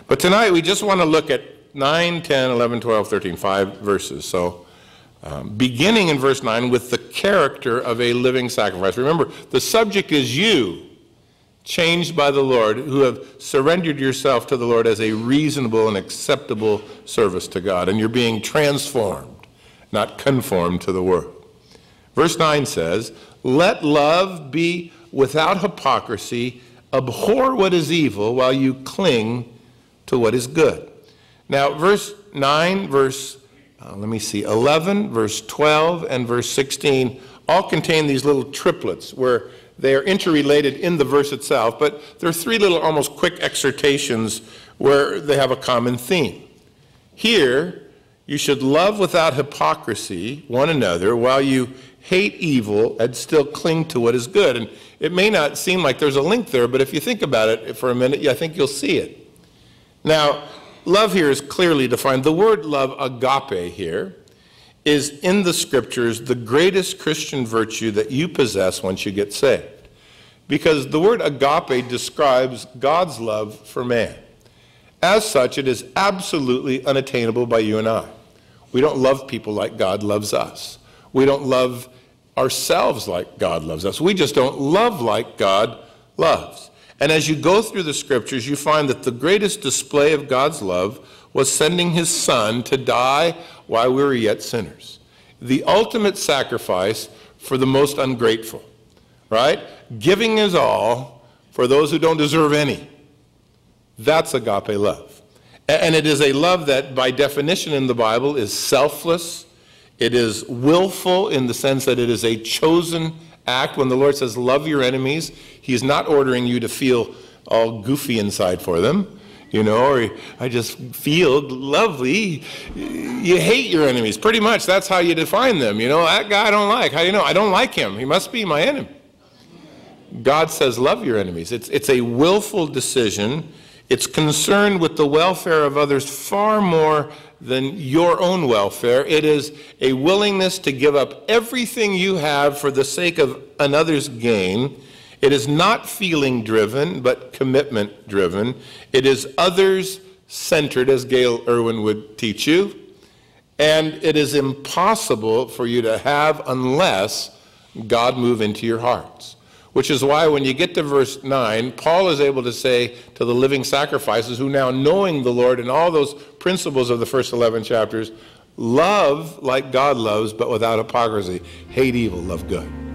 But tonight we just want to look at 9, 10, 11, 12, 13, 5 verses. So beginning in verse 9 with the character of a living sacrifice. Remember, the subject is you, changed by the Lord, who have surrendered yourself to the Lord as a reasonable and acceptable service to God. And you're being transformed, not conformed to the world. Verse 9 says, let love be without hypocrisy, abhor what is evil while you cling to what is good. Now, verse 9, 11, verse 12, and verse 16 all contain these little triplets where they are interrelated in the verse itself, but there are three little almost quick exhortations where they have a common theme. Here, you should love without hypocrisy one another while you hate evil and still cling to what is good. And it may not seem like there's a link there, but if you think about it for a minute, I think you'll see it. Now, love here is clearly defined. The word love, agape here, is in the scriptures the greatest Christian virtue that you possess once you get saved. Because the word agape describes God's love for man. As such, it is absolutely unattainable by you and I. We don't love people like God loves us. We don't love ourselves like God loves us. We just don't love like God loves. And as you go through the scriptures, you find that the greatest display of God's love was sending his son to die while we were yet sinners. The ultimate sacrifice for the most ungrateful, right? Giving his all for those who don't deserve any. That's agape love. And it is a love that by definition in the Bible is selfless. It is willful in the sense that it is a chosen act. When the Lord says love your enemies, he's not ordering you to feel all goofy inside for them. You know, or I just feel lovely. You hate your enemies. Pretty much that's how you define them. You know, that guy I don't like. How do you know? I don't like him. He must be my enemy. God says love your enemies. It's a willful decision. It's concerned with the welfare of others far more than your own welfare. It is a willingness to give up everything you have for the sake of another's gain. It is not feeling driven, but commitment driven. It is others centered, as Gail Irwin would teach you. And it is impossible for you to have unless God move into your hearts. Which is why when you get to verse 9, Paul is able to say to the living sacrifices who now knowing the Lord and all those principles of the first 11 chapters, love like God loves, but without hypocrisy. Hate evil, love good.